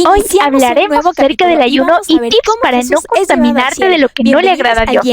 Hoy hablaremos acerca del ayuno y tips para no contaminarte de lo que no le agrada a Dios.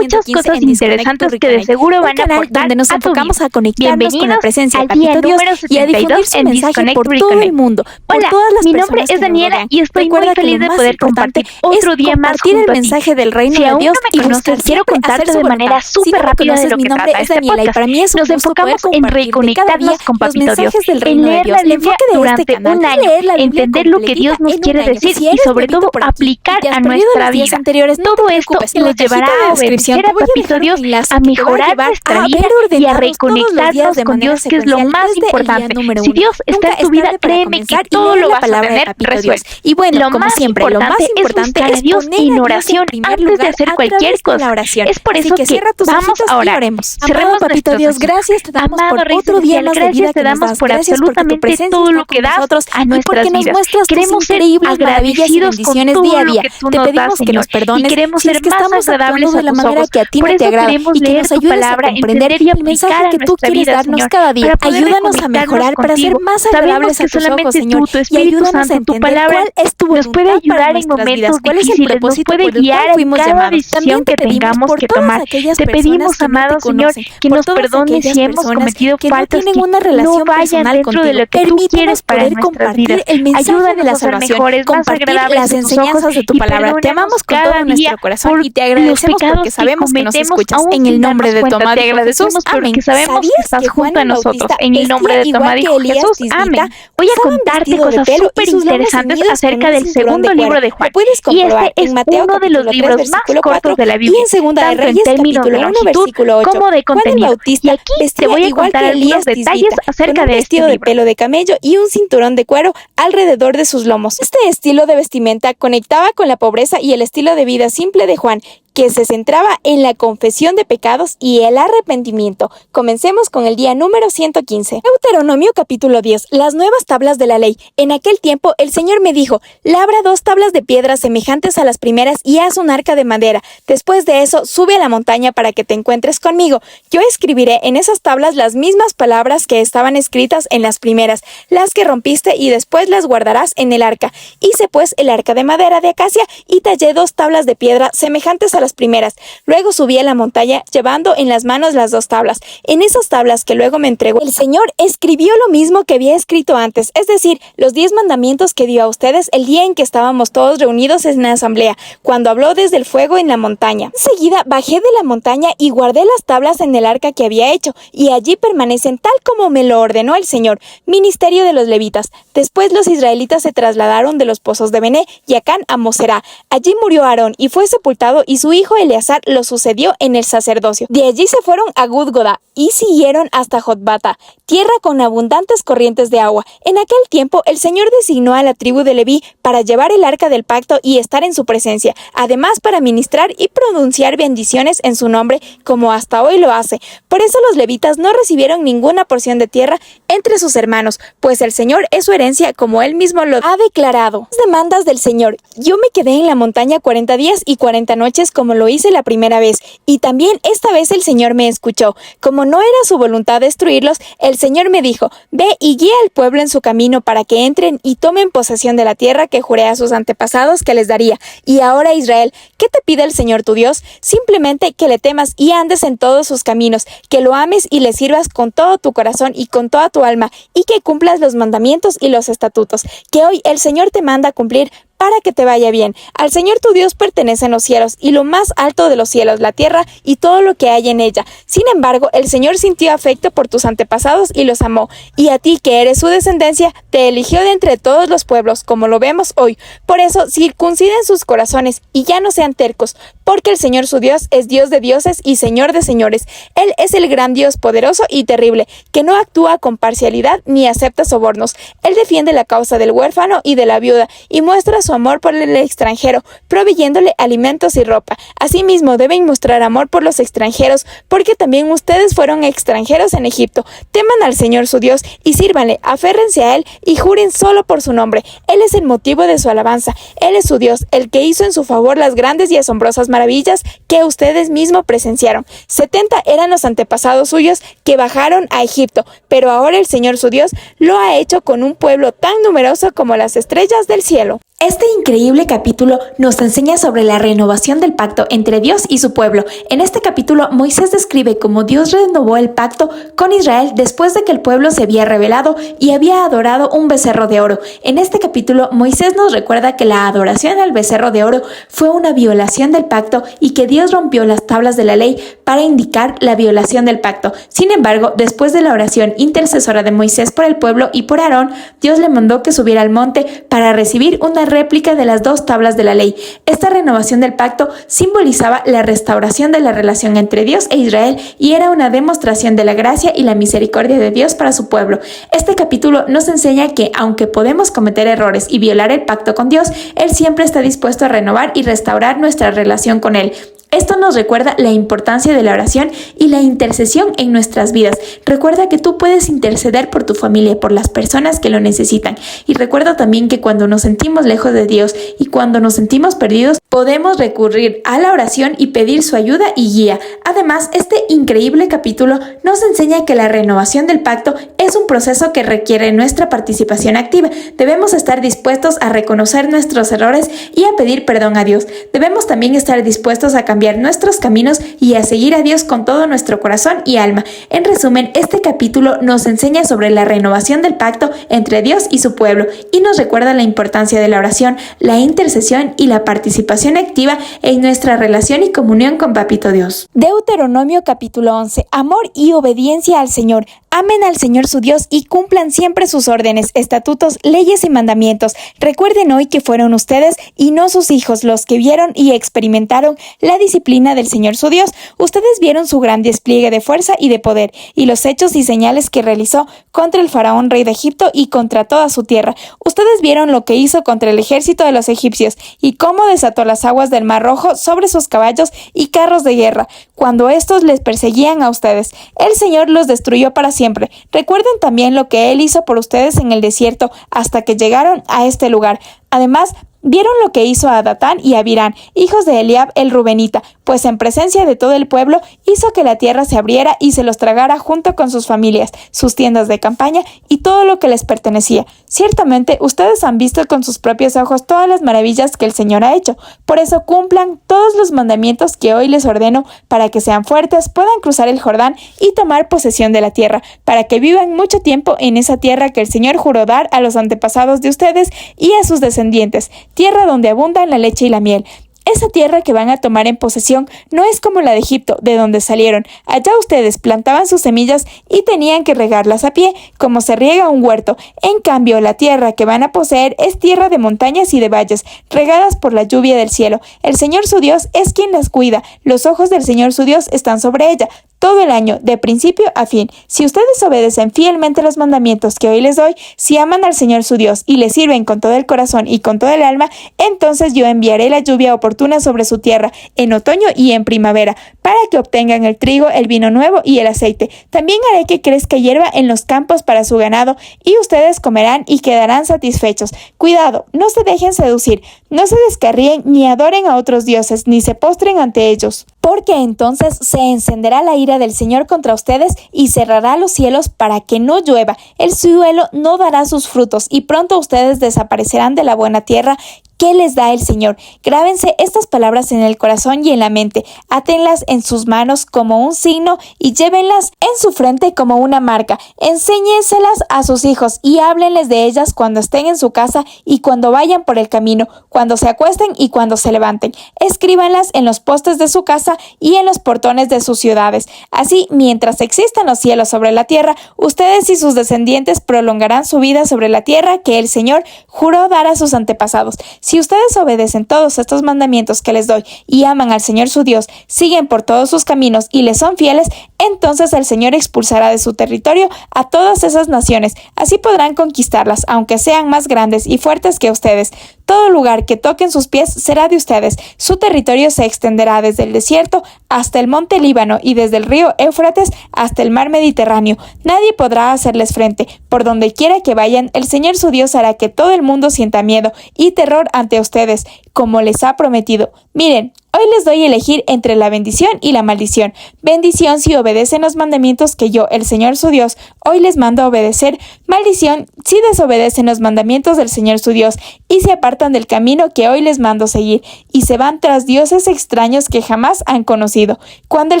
Muchas cosas interesantes que de seguro van a aportar donde nos a tu enfocamos vida. a conectarnos con la presencia al de día Papito Dios número y a difundir 72 su en mensaje Disconnect por todo Reconnect. el mundo, por Hola, todas las mi personas nombre es que nos Daniela rodean. y estoy muy Recuerda que feliz lo de más poder importante compartir otro es día más compartir junto el a ti. mensaje del reino Si de aún Dios no me y buscar conoces, quiero siempre contarte hacer su de voluntad. manera Si súper no me rápida de conoces, lo mi que nombre trata es este Daniela y podcast. para mí es un Nos gusto poder enfocamos en compartirte cada día reconectarnos con los Papito Dios, mensajes del en reino de leer Dios. la El Biblia enfoque de durante este canal un es año, leer la Biblia entender lo que completita Dios nos en quiere un año. decir Si y eres sobre nuevito todo por aquí aplicar y te has a perdido nuestra los días vida. anteriores, no Todo te esto preocupes, en nos la cajita llevará de a descripción obedecer te a voy a Papito dejar un Dios, enlace a que te va a mejorar llevar nuestra a vida ver y a ordenados todos los días reconectarnos de con manera Dios, que es lo secuencial más desde el día importante. número Si 1. Dios está Nunca en tu es vida, tarde para créeme que comenzar y todo leer lo la vas a palabra de tener Papito Dios. resuelto. Y bueno, Lo como más siempre, lo más importante es importante buscar a es Dios poner en a Dios oración en primer antes de lugar hacer a cualquier través de la cosa. oración. Es por Así eso que que cierra tus vamos ojitos a y orar. oremos. Cerremos Amado Papito nuestros Dios, ojitos. gracias te damos Amado por Rey otro día Celestial, más de gracias vida te que nos damos das. por Gracias porque tu absolutamente presencia todo está lo con que das nosotros a y nuestras porque nos vidas. muestras tus Queremos ser increíbles maravillas y agradecidos con bendiciones todo día a lo día. que tú Te nos das, pedimos que Señor, nos y perdones queremos si ser es que más estamos agradables actuando de a la tus manera ojos. que a ti Por no te eso agrada queremos y que leer nos tu ayudes a palabra, comprender entender y el mensaje aplicar a que tú nuestra quieres vida, darnos Señor, cada día. para poder Ayúdanos a reconectarnos mejorar, para ser contigo. más Sabemos agradables que a tus ojos, solamente Señor, tú, tu y Espíritu ayúdanos a Santo, tu entender palabra cuál es tu nos puede voluntad para ayudar en nuestras vidas, momentos cuál es el difíciles, nos propósito puede por el guiar cual en fuimos cada llamados. decisión También te que pedimos tengamos por que todas tomar. aquellas Te personas pedimos, que no te amado Señor, conocen, que por nos todas perdones aquellas si hemos personas cometido que no faltas tienen que una no relación vayan personal dentro de contigo. lo que tú Permítenos quieres para poder nuestras vidas. compartir el mensaje de Ayúdanos la a ser salvación, mejores, más compartir agradables las a tus ojos enseñanzas de tu y palabra. Te perdónanos amamos con cada todo día nuestro corazón por y te los agradecemos pecados porque que sabemos que nos cometemos escuchas. aún En el sin nombre darnos de tu cuenta. amado Te Hijo Jesús. agradecemos Amén. porque sabemos que ¿Sabías estás que Juan junto a el nosotros. Bautista En el nombre vestía de tu igual amado que Hijo Elías Jesús. Tisbita? Amén. Voy a Usaban contarte vestido de cosas pelo súper y sus lomos interesantes ceñidos con acerca un del cinturón de segundo libro cuero. de Lo Juan. puedes Y comprobar este es en Mateo uno de los capítulo 3 libros más versículo cortos 4 de la y Biblia, en Segunda de tanto en Reyes términos de capítulo 1 longitud versículo 8. como de Juan el contenido. Y Bautista aquí te vestía voy a igual contar que algunos Elías detalles Tisbita, con acerca un de este vestido de libro. pelo de camello y un cinturón de cuero alrededor de sus lomos. Este estilo de vestimenta conectaba con la pobreza y el estilo de vida simple de Juan, que se centraba en la confesión de pecados y el arrepentimiento. Comencemos con el día número 115. Deuteronomio capítulo 10. Las nuevas tablas de la ley. En aquel tiempo el Señor me dijo, labra 2 tablas de piedra semejantes a las primeras y haz un arca de madera. Después de eso, sube a la montaña para que te encuentres conmigo. Yo escribiré en esas tablas las mismas palabras que estaban escritas en las primeras, las que rompiste y después las guardarás en el arca. Hice pues el arca de madera de acacia y tallé 2 tablas de piedra semejantes a las primeras. Luego subí a la montaña llevando en las manos las 2 tablas. En esas tablas que luego me entregó, el Señor escribió lo mismo que había escrito antes, es decir, los 10 mandamientos que dio a ustedes el día en que estábamos todos reunidos en la asamblea, cuando habló desde el fuego en la montaña. Enseguida bajé de la montaña y guardé las tablas en el arca que había hecho, y allí permanecen tal como me lo ordenó el Señor. Ministerio de los levitas. Después los israelitas se trasladaron de los pozos de Bené y Acán a Moserá. Allí murió Aarón y fue sepultado, y su hijo Eleazar lo sucedió en el sacerdocio. De allí se fueron a Gudgoda y siguieron hasta Jotbata, tierra con abundantes corrientes de agua. En aquel tiempo el Señor designó a la tribu de Leví para llevar el arca del pacto y estar en su presencia, además para ministrar y pronunciar bendiciones en su nombre, como hasta hoy lo hace. Por eso los levitas no recibieron ninguna porción de tierra entre sus hermanos, pues el Señor es su herencia, como él mismo lo ha declarado. Las demandas del Señor. Yo me quedé en la montaña 40 días y 40 noches como lo hice la primera vez, y también esta vez el Señor me escuchó. Como no era su voluntad destruirlos, el Señor me dijo, ve y guía al pueblo en su camino para que entren y tomen posesión de la tierra que juré a sus antepasados que les daría. Y ahora, Israel, ¿qué te pide el Señor tu Dios? Simplemente que le temas y andes en todos sus caminos, que lo ames y le sirvas con todo tu corazón y con toda tu alma, y que cumplas los mandamientos y los estatutos que hoy el Señor te manda cumplir para que te vaya bien. Al Señor tu Dios pertenecen los cielos y lo más alto de los cielos, la tierra y todo lo que hay en ella. Sin embargo, el Señor sintió afecto por tus antepasados y los amó, y a ti, que eres su descendencia, te eligió de entre todos los pueblos, como lo vemos hoy. Por eso, circunciden sus corazones y ya no sean tercos, porque el Señor su Dios es Dios de dioses y Señor de señores. Él es el gran Dios poderoso y terrible, que no actúa con parcialidad ni acepta sobornos. Él defiende la causa del huérfano y de la viuda y muestra su amor por el extranjero, proveyéndole alimentos y ropa. Asimismo, deben mostrar amor por los extranjeros, porque también ustedes fueron extranjeros en Egipto. Teman al Señor su Dios y sírvanle, aférrense a Él y juren solo por su nombre. Él es el motivo de su alabanza. Él es su Dios, el que hizo en su favor las grandes y asombrosas maravillas maravillas que ustedes mismos presenciaron. 70 eran los antepasados suyos que bajaron a Egipto, pero ahora el Señor su Dios lo ha hecho con un pueblo tan numeroso como las estrellas del cielo. Este increíble capítulo nos enseña sobre la renovación del pacto entre Dios y su pueblo. En este capítulo, Moisés describe cómo Dios renovó el pacto con Israel después de que el pueblo se había rebelado y había adorado un becerro de oro. En este capítulo, Moisés nos recuerda que la adoración al becerro de oro fue una violación del pacto y que Dios rompió las tablas de la ley para indicar la violación del pacto. Sin embargo, después de la oración intercesora de Moisés por el pueblo y por Aarón, Dios le mandó que subiera al monte para recibir una réplica de las 2 tablas de la ley. Esta renovación del pacto simbolizaba la restauración de la relación entre Dios e Israel y era una demostración de la gracia y la misericordia de Dios para su pueblo. Este capítulo nos enseña que, aunque podemos cometer errores y violar el pacto con Dios, Él siempre está dispuesto a renovar y restaurar nuestra relación con Él. Esto nos recuerda la importancia de la oración y la intercesión en nuestras vidas. Recuerda que tú puedes interceder por tu familia, por las personas que lo necesitan. Y recuerda también que cuando nos sentimos lejos de Dios y cuando nos sentimos perdidos, podemos recurrir a la oración y pedir su ayuda y guía. Además, este increíble capítulo nos enseña que la renovación del pacto es un proceso que requiere nuestra participación activa. Debemos estar dispuestos a reconocer nuestros errores y a pedir perdón a Dios. Debemos también estar dispuestos a cambiar nuestros caminos y a seguir a Dios con todo nuestro corazón y alma. En resumen, este capítulo nos enseña sobre la renovación del pacto entre Dios y su pueblo y nos recuerda la importancia de la oración, la intercesión y la participación activa en nuestra relación y comunión con Papito Dios. Deuteronomio capítulo 11. Amor y obediencia al Señor. Amen al Señor su Dios y cumplan siempre sus órdenes, estatutos, leyes y mandamientos. Recuerden hoy que fueron ustedes y no sus hijos los que vieron y experimentaron la disciplina del Señor su Dios. Ustedes vieron su gran despliegue de fuerza y de poder y los hechos y señales que realizó contra el faraón rey de Egipto y contra toda su tierra. Ustedes vieron lo que hizo contra el ejército de los egipcios y cómo desató las aguas del Mar Rojo sobre sus caballos y carros de guerra, cuando estos les perseguían a ustedes. El Señor los destruyó para siempre. Recuerden también lo que Él hizo por ustedes en el desierto hasta que llegaron a este lugar. Además, vieron lo que hizo a Datán y a Abirán, hijos de Eliab el Rubenita, pues en presencia de todo el pueblo hizo que la tierra se abriera y se los tragara junto con sus familias, sus tiendas de campaña y todo lo que les pertenecía. Ciertamente ustedes han visto con sus propios ojos todas las maravillas que el Señor ha hecho. Por eso cumplan todos los mandamientos que hoy les ordeno para que sean fuertes, puedan cruzar el Jordán y tomar posesión de la tierra, para que vivan mucho tiempo en esa tierra que el Señor juró dar a los antepasados de ustedes y a sus descendientes, tierra donde abundan la leche y la miel. Esa tierra que van a tomar en posesión no es como la de Egipto, de donde salieron. Allá ustedes plantaban sus semillas y tenían que regarlas a pie, como se riega un huerto. En cambio, la tierra que van a poseer es tierra de montañas y de valles, regadas por la lluvia del cielo. El Señor su Dios es quien las cuida. Los ojos del Señor su Dios están sobre ella todo el año, de principio a fin. Si ustedes obedecen fielmente los mandamientos que hoy les doy, si aman al Señor su Dios y le sirven con todo el corazón y con todo el alma, entonces yo enviaré la lluvia oportuna sobre su tierra en otoño y en primavera, para que obtengan el trigo, el vino nuevo y el aceite. También haré que crezca hierba en los campos para su ganado, y ustedes comerán y quedarán satisfechos. Cuidado, no se dejen seducir, no se descarríen ni adoren a otros dioses, ni se postren ante ellos, porque entonces se encenderá la ira del Señor contra ustedes y cerrará los cielos para que no llueva. El suelo no dará sus frutos y pronto ustedes desaparecerán de la buena tierra ¿qué les da el Señor? Grábense estas palabras en el corazón y en la mente, átenlas en sus manos como un signo y llévenlas en su frente como una marca. Enséñenselas a sus hijos y háblenles de ellas cuando estén en su casa y cuando vayan por el camino, cuando se acuesten y cuando se levanten. Escríbanlas en los postes de su casa y en los portones de sus ciudades. Así, mientras existan los cielos sobre la tierra, ustedes y sus descendientes prolongarán su vida sobre la tierra que el Señor juró dar a sus antepasados. Si ustedes obedecen todos estos mandamientos que les doy y aman al Señor su Dios, siguen por todos sus caminos y les son fieles, entonces el Señor expulsará de su territorio a todas esas naciones. Así podrán conquistarlas, aunque sean más grandes y fuertes que ustedes. Todo lugar que toquen sus pies será de ustedes. Su territorio se extenderá desde el desierto hasta el monte Líbano y desde el río Éufrates hasta el mar Mediterráneo. Nadie podrá hacerles frente. Por donde quiera que vayan, el Señor su Dios hará que todo el mundo sienta miedo y terror ante ustedes, como les ha prometido. Miren, Hoy les doy a elegir entre la bendición y la maldición. Bendición si obedecen los mandamientos que yo, el Señor su Dios, hoy les mando a obedecer. Maldición si desobedecen los mandamientos del Señor su Dios y se apartan del camino que hoy les mando seguir y se van tras dioses extraños que jamás han conocido. Cuando el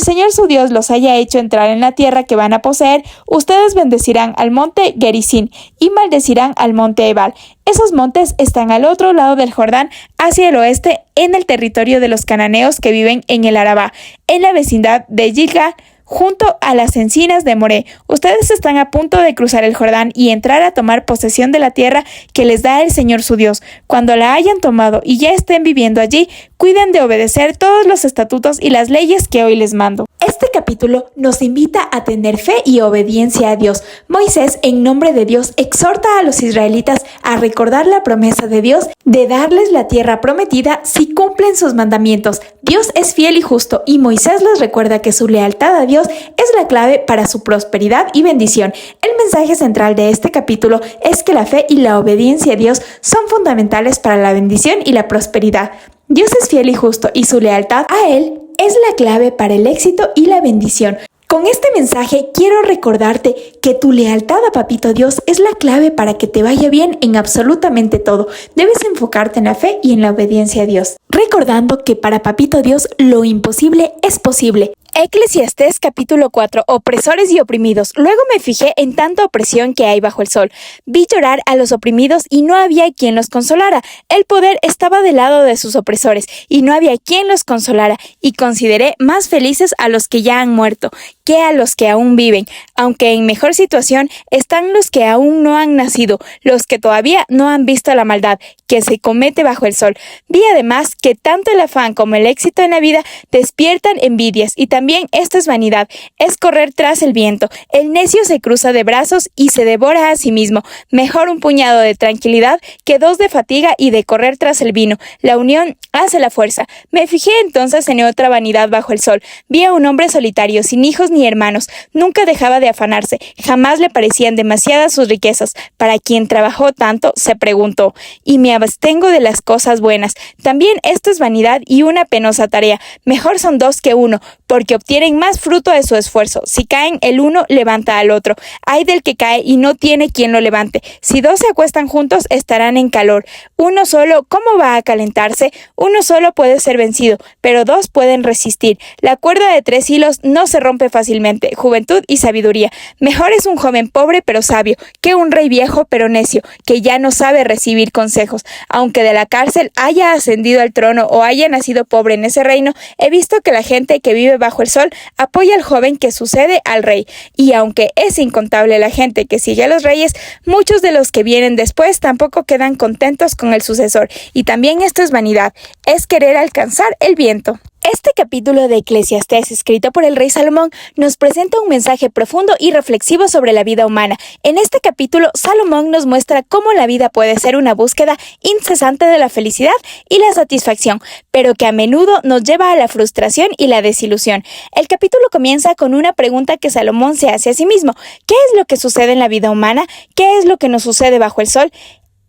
Señor su Dios los haya hecho entrar en la tierra que van a poseer, ustedes bendecirán al monte Gerizim y maldecirán al monte Ebal. Esos montes están al otro lado del Jordán, hacia el oeste, en el territorio de los cananeos que viven en el Arabá, en la vecindad de Gilgal, junto a las encinas de Moré. Ustedes están a punto de cruzar el Jordán y entrar a tomar posesión de la tierra que les da el Señor su Dios. Cuando la hayan tomado y ya estén viviendo allí, cuiden de obedecer todos los estatutos y las leyes que hoy les mando. Este capítulo nos invita a tener fe y obediencia a Dios. Moisés, en nombre de Dios, exhorta a los israelitas a recordar la promesa de Dios de darles la tierra prometida si cumplen sus mandamientos. Dios es fiel y justo y Moisés les recuerda que su lealtad a Dios es la clave para su prosperidad y bendición. El mensaje central de este capítulo es que la fe y la obediencia a Dios son fundamentales para la bendición y la prosperidad. Dios es fiel y justo y su lealtad a Él es la clave para el éxito y la bendición. Con este mensaje quiero recordarte que tu lealtad a Papito Dios es la clave para que te vaya bien en absolutamente todo. Debes enfocarte en la fe y en la obediencia a Dios, recordando que para Papito Dios lo imposible es posible. Eclesiastés capítulo 4. Opresores y oprimidos. Luego me fijé en tanta opresión que hay bajo el sol. Vi llorar a los oprimidos y no había quien los consolara. El poder estaba del lado de sus opresores y no había quien los consolara. Y consideré más felices a los que ya han muerto que a los que aún viven, aunque en mejor situación están los que aún no han nacido, los que todavía no han visto la maldad que se comete bajo el sol. Vi además que tanto el afán como el éxito en la vida despiertan envidias y también esto es vanidad, es correr tras el viento. El necio se cruza de brazos y se devora a sí mismo. Mejor un puñado de tranquilidad que dos de fatiga y de correr tras el vino. La unión hace la fuerza. Me fijé entonces en otra vanidad bajo el sol. Vi a un hombre solitario, sin hijos ni hermanos. Nunca dejaba de afanarse. Jamás le parecían demasiadas sus riquezas. Para quien trabajó tanto, se preguntó, y me abstengo de las cosas buenas. También esto es vanidad y una penosa tarea. Mejor son dos que uno, porque obtienen más fruto de su esfuerzo. Si caen, el uno levanta al otro. Ay del que cae y no tiene quien lo levante. Si dos se acuestan juntos, estarán en calor. Uno solo, ¿cómo va a calentarse? Uno solo puede ser vencido, pero dos pueden resistir. La cuerda de 3 hilos no se rompe fácilmente. Juventud y sabiduría. Mejor es un joven pobre pero sabio, que un rey viejo pero necio, que ya no sabe recibir consejos. Aunque de la cárcel haya ascendido al trono o haya nacido pobre en ese reino, he visto que la gente que vive bajo el sol apoya al joven que sucede al rey. Y aunque es incontable la gente que sigue a los reyes, muchos de los que vienen después tampoco quedan contentos con el sucesor. Y también esto es vanidad, es querer alcanzar el viento. Este capítulo de Eclesiastés, escrito por el rey Salomón, nos presenta un mensaje profundo y reflexivo sobre la vida humana. En este capítulo, Salomón nos muestra cómo la vida puede ser una búsqueda incesante de la felicidad y la satisfacción, pero que a menudo nos lleva a la frustración y la desilusión. El capítulo comienza con una pregunta que Salomón se hace a sí mismo. ¿Qué es lo que sucede en la vida humana? ¿Qué es lo que nos sucede bajo el sol?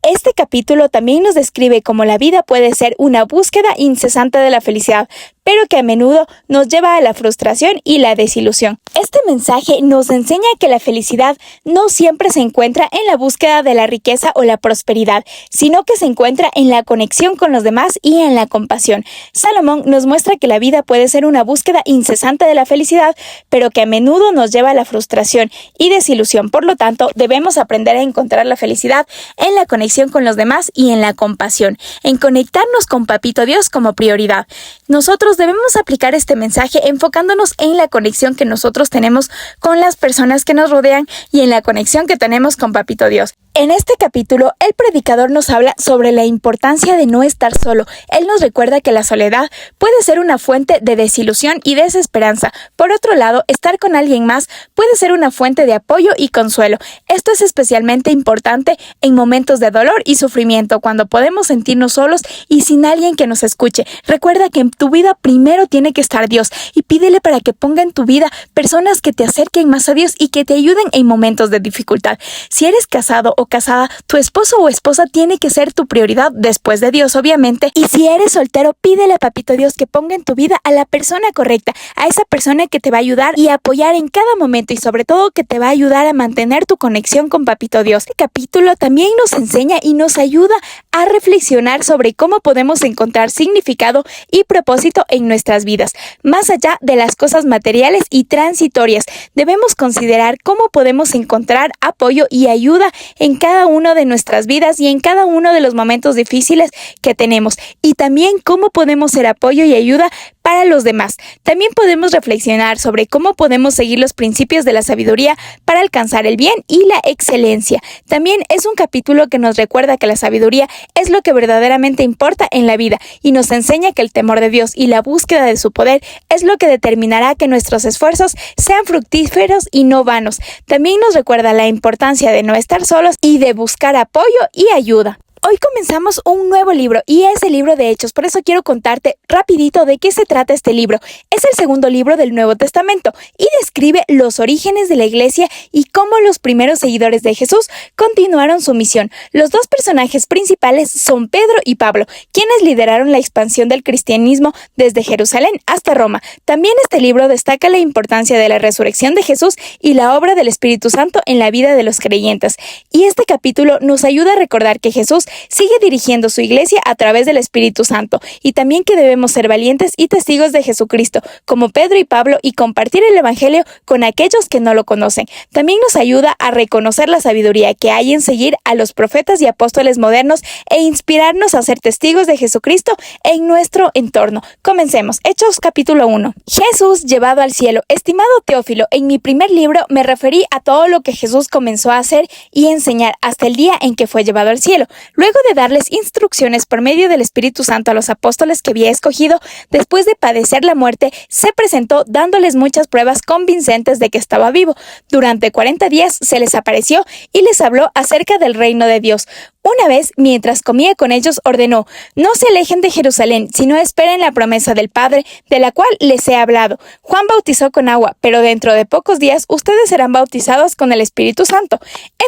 Este capítulo también nos describe cómo la vida puede ser una búsqueda incesante de la felicidad, pero que a menudo nos lleva a la frustración y la desilusión. Este mensaje nos enseña que la felicidad no siempre se encuentra en la búsqueda de la riqueza o la prosperidad, sino que se encuentra en la conexión con los demás y en la compasión. Salomón nos muestra que la vida puede ser una búsqueda incesante de la felicidad, pero que a menudo nos lleva a la frustración y desilusión. Por lo tanto, debemos aprender a encontrar la felicidad en la conexión con los demás y en la compasión, en conectarnos con Papito Dios como prioridad. Nosotros debemos aplicar este mensaje enfocándonos en la conexión que nosotros tenemos con las personas que nos rodean y en la conexión que tenemos con Papito Dios. En este capítulo, el predicador nos habla sobre la importancia de no estar solo. Él nos recuerda que la soledad puede ser una fuente de desilusión y desesperanza. Por otro lado, estar con alguien más puede ser una fuente de apoyo y consuelo. Esto es especialmente importante en momentos de dolor y sufrimiento, cuando podemos sentirnos solos y sin alguien que nos escuche. Recuerda que en tu vida primero tiene que estar Dios y pídele para que ponga en tu vida personas que te acerquen más a Dios y que te ayuden en momentos de dificultad. Si eres casado o casada, tu esposo o esposa tiene que ser tu prioridad después de Dios, obviamente. Y si eres soltero, pídele a Papito Dios que ponga en tu vida a la persona correcta, a esa persona que te va a ayudar y apoyar en cada momento y sobre todo que te va a ayudar a mantener tu conexión con Papito Dios. Este capítulo también nos enseña y nos ayuda a reflexionar sobre cómo podemos encontrar significado y propósito en nuestras vidas. Más allá de las cosas materiales y transitorias, debemos considerar cómo podemos encontrar apoyo y ayuda en cada una de nuestras vidas y en cada uno de los momentos difíciles que tenemos, y también cómo podemos ser apoyo y ayuda para los demás. También podemos reflexionar sobre cómo podemos seguir los principios de la sabiduría para alcanzar el bien y la excelencia. También es un capítulo que nos recuerda que la sabiduría es lo que verdaderamente importa en la vida y nos enseña que el temor de Dios y la búsqueda de su poder es lo que determinará que nuestros esfuerzos sean fructíferos y no vanos. También nos recuerda la importancia de no estar solos y de buscar apoyo y ayuda. Hoy comenzamos un nuevo libro y es el libro de Hechos, por eso quiero contarte rapidito de qué se trata este libro. Es el segundo libro del Nuevo Testamento y describe los orígenes de la iglesia y cómo los primeros seguidores de Jesús continuaron su misión. Los dos personajes principales son Pedro y Pablo, quienes lideraron la expansión del cristianismo desde Jerusalén hasta Roma. También este libro destaca la importancia de la resurrección de Jesús y la obra del Espíritu Santo en la vida de los creyentes. Y este capítulo nos ayuda a recordar que Jesús sigue dirigiendo su iglesia a través del Espíritu Santo y también que debemos ser valientes y testigos de Jesucristo, como Pedro y Pablo, y compartir el Evangelio con aquellos que no lo conocen. También nos ayuda a reconocer la sabiduría que hay en seguir a los profetas y apóstoles modernos e inspirarnos a ser testigos de Jesucristo en nuestro entorno. Comencemos. Hechos capítulo 1. Jesús llevado al cielo. Estimado Teófilo, en mi primer libro me referí a todo lo que Jesús comenzó a hacer y enseñar hasta el día en que fue llevado al cielo. Luego de darles instrucciones por medio del Espíritu Santo a los apóstoles que había escogido, después de padecer la muerte, se presentó dándoles muchas pruebas convincentes de que estaba vivo. Durante 40 días se les apareció y les habló acerca del reino de Dios. Una vez, mientras comía con ellos, ordenó: no se alejen de Jerusalén, sino esperen la promesa del Padre, de la cual les he hablado. Juan bautizó con agua, pero dentro de pocos días ustedes serán bautizados con el Espíritu Santo.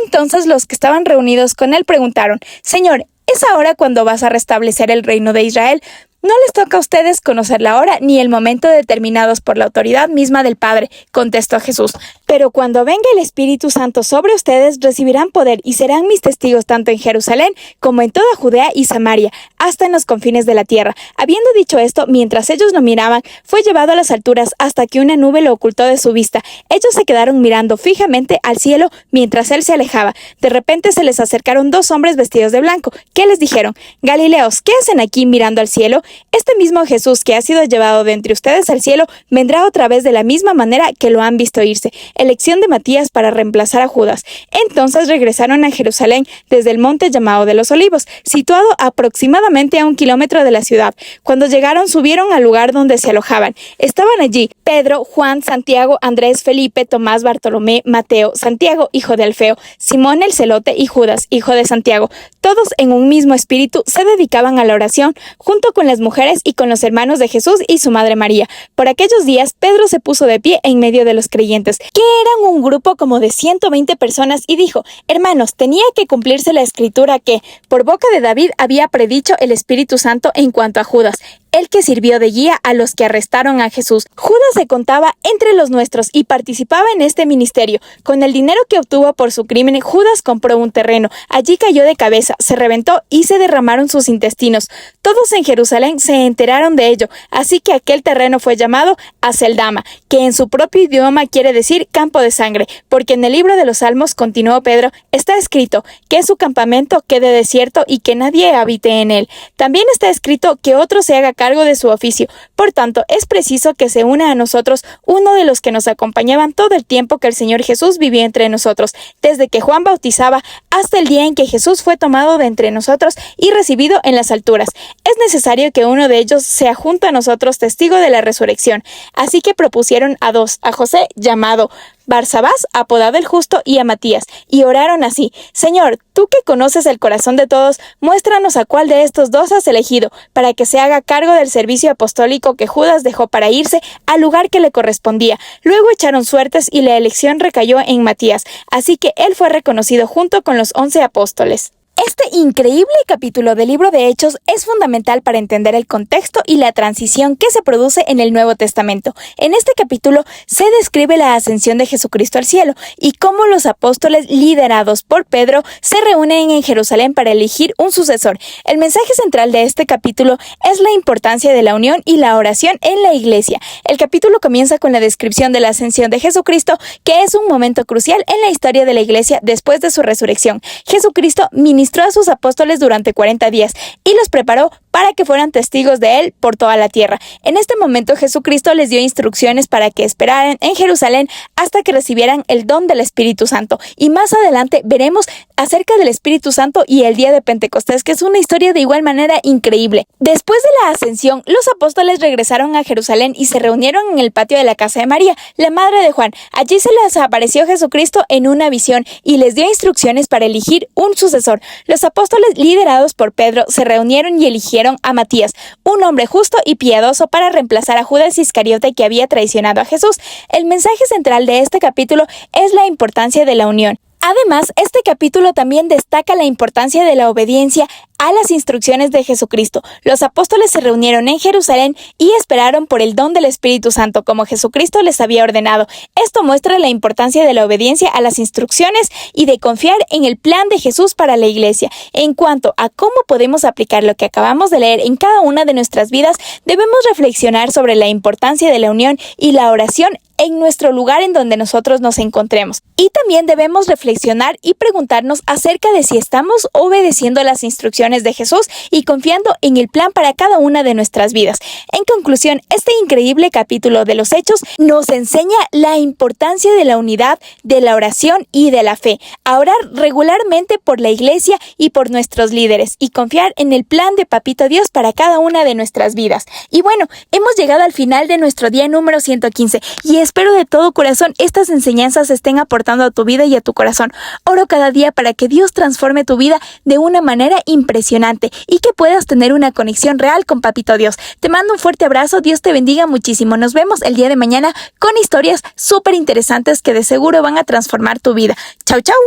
Entonces los que estaban reunidos con él preguntaron: Señor, ¿es ahora cuando vas a restablecer el reino de Israel? No les toca a ustedes conocer la hora ni el momento determinados por la autoridad misma del Padre, contestó Jesús. Pero cuando venga el Espíritu Santo sobre ustedes, recibirán poder y serán mis testigos tanto en Jerusalén como en toda Judea y Samaria, hasta en los confines de la tierra. Habiendo dicho esto, mientras ellos lo miraban, fue llevado a las alturas hasta que una nube lo ocultó de su vista. Ellos se quedaron mirando fijamente al cielo mientras él se alejaba. De repente se les acercaron dos hombres vestidos de blanco, que les dijeron: Galileos, ¿qué hacen aquí mirando al cielo? Este mismo Jesús que ha sido llevado de entre ustedes al cielo vendrá otra vez de la misma manera que lo han visto irse. Elección de Matías para reemplazar a Judas. Entonces regresaron a Jerusalén desde el monte llamado de los Olivos, situado aproximadamente a 1 kilómetro de la ciudad. Cuando llegaron, subieron al lugar donde se alojaban. Estaban allí Pedro, Juan, Santiago, Andrés, Felipe, Tomás, Bartolomé, Mateo, Santiago, hijo de Alfeo, Simón el Celote y Judas, hijo de Santiago. Todos en un mismo espíritu se dedicaban a la oración, junto con las mujeres y con los hermanos de Jesús y su madre María. Por aquellos días, Pedro se puso de pie en medio de los creyentes, que eran un grupo como de 120 personas, y dijo: Hermanos, tenía que cumplirse la escritura que, por boca de David, había predicho el Espíritu Santo en cuanto a Judas, el que sirvió de guía a los que arrestaron a Jesús. Judas se contaba entre los nuestros y participaba en este ministerio. Con el dinero que obtuvo por su crimen, Judas compró un terreno. Allí cayó de cabeza, se reventó y se derramaron sus intestinos. Todos en Jerusalén se enteraron de ello, así que aquel terreno fue llamado Aceldama, que en su propio idioma quiere decir campo de sangre, porque en el libro de los Salmos, continuó Pedro, está escrito que su campamento quede desierto y que nadie habite en él. También está escrito que otro se haga cargo de su oficio. Por tanto, es preciso que se una a nosotros uno de los que nos acompañaban todo el tiempo que el Señor Jesús vivió entre nosotros, desde que Juan bautizaba hasta el día en que Jesús fue tomado de entre nosotros y recibido en las alturas. Es necesario que uno de ellos sea junto a nosotros testigo de la resurrección. Así que propusieron a dos, a José, llamado Barsabás, apodado el Justo, y a Matías, y oraron así: Señor, tú que conoces el corazón de todos, muéstranos a cuál de estos dos has elegido, para que se haga cargo del servicio apostólico que Judas dejó para irse al lugar que le correspondía. Luego echaron suertes y la elección recayó en Matías, así que él fue reconocido junto con los 11 apóstoles. Este increíble capítulo del libro de Hechos es fundamental para entender el contexto y la transición que se produce en el Nuevo Testamento. En este capítulo se describe la ascensión de Jesucristo al cielo y cómo los apóstoles, liderados por Pedro, se reúnen en Jerusalén para elegir un sucesor. El mensaje central de este capítulo es la importancia de la unión y la oración en la iglesia. El capítulo comienza con la descripción de la ascensión de Jesucristo, que es un momento crucial en la historia de la iglesia después de su resurrección. Jesucristo ministró a sus apóstoles durante 40 días y los preparó para que fueran testigos de él por toda la tierra. En este momento Jesucristo les dio instrucciones para que esperaran en Jerusalén hasta que recibieran el don del Espíritu Santo. Y más adelante veremos acerca del Espíritu Santo y el día de Pentecostés, que es una historia de igual manera increíble. Después de la ascensión, los apóstoles regresaron a Jerusalén y se reunieron en el patio de la casa de María, la madre de Juan. Allí se les apareció Jesucristo en una visión y les dio instrucciones para elegir un sucesor. Los apóstoles, liderados por Pedro, se reunieron y eligieron a Matías, un hombre justo y piadoso, para reemplazar a Judas Iscariote, que había traicionado a Jesús. El mensaje central de este capítulo es la importancia de la unión. Además, este capítulo también destaca la importancia de la obediencia a las instrucciones de Jesucristo. Los apóstoles se reunieron en Jerusalén y esperaron por el don del Espíritu Santo, como Jesucristo les había ordenado. Esto muestra la importancia de la obediencia a las instrucciones y de confiar en el plan de Jesús para la iglesia. En cuanto a cómo podemos aplicar lo que acabamos de leer en cada una de nuestras vidas, debemos reflexionar sobre la importancia de la unión y la oración en nuestro lugar en donde nosotros nos encontremos. Y también debemos reflexionar y preguntarnos acerca de si estamos obedeciendo las instrucciones de Jesús y confiando en el plan para cada una de nuestras vidas. En conclusión, este increíble capítulo de los Hechos nos enseña la importancia de la unidad, de la oración y de la fe. A orar regularmente por la iglesia y por nuestros líderes y confiar en el plan de Papito Dios para cada una de nuestras vidas. Y bueno, hemos llegado al final de nuestro día número 115 y espero de todo corazón estas enseñanzas estén aportando a tu vida y a tu corazón. Oro cada día para que Dios transforme tu vida de una manera impresionante y que puedas tener una conexión real con Papito Dios. Te mando un fuerte abrazo, Dios te bendiga muchísimo. Nos vemos el día de mañana con historias súper interesantes que de seguro van a transformar tu vida. Chau, chau.